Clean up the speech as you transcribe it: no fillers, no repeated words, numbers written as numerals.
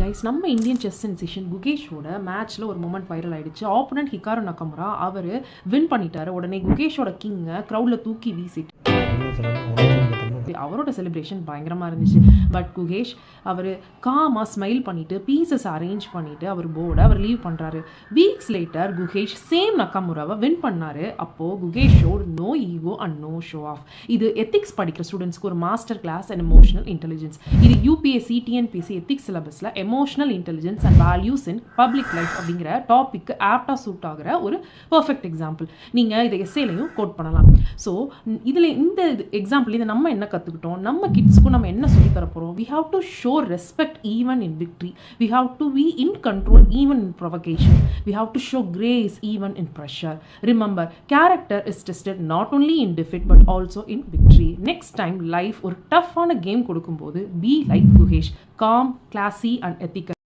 Guys, நம்ம Indian chess sensation குகேஷோட மேட்ச்சில் ஒரு மூமெண்ட் வைரல் ஆயிடுச்சு. ஆப்போனன்ட் ஹிகாரு நகமுரா அவர் வின் பண்ணிட்டாரு. உடனே குகேஷோட கிங்கை க்ரௌடில் தூக்கி வீசிட்டு அவரோட செலிப்ரேஷன் பயங்கரமாக இருந்துச்சு. பட் குகேஷ் அவர் காமாக ஸ்மைல் பண்ணிவிட்டு பீசஸ் அரேஞ்ச் பண்ணிவிட்டு அவர் போர்டை அவர் லீவ் பண்ணுறாரு. வீக்ஸ் லேட்டர் குகேஷ் சேம் நகமுராவை வின் பண்ணார். அப்போது Gukesh showed no ego and no show off. இது எத்திக்ஸ் படிக்கிற ஸ்டூடெண்ட்ஸ்க்கு ஒரு master class and emotional intelligence. இது யூபிஎஸ்சி டிஎன்பிஎஸ்சி எத்திக்ஸ் சிலபஸில் emotional intelligence and values in public life அப்படிங்கிற டாப்பிக்கு ஆப்டாக சூட் ஆகிற ஒரு பர்ஃபெக்ட் எக்ஸாம்பிள். நீங்கள் இதை எஸ்ஏலையும் கோட் பண்ணலாம். ஸோ இதில் இந்த எக்ஸாம்பிள் இதை நம்ம என்ன கற்றுக்கிட்டோம், நம்ம கிட்ஸ்க்கும் நம்ம என்ன சொல்லி தர போகிறோம்? We have to show respect even in victory. We have to be in control even in provocation. We have to show grace even in pressure. Remember, character is tested not only in defeat but also in victory. Next time life ஒரு டஃப்பான game கொடுக்கும்போது be like Gukesh, calm, classy and ethical.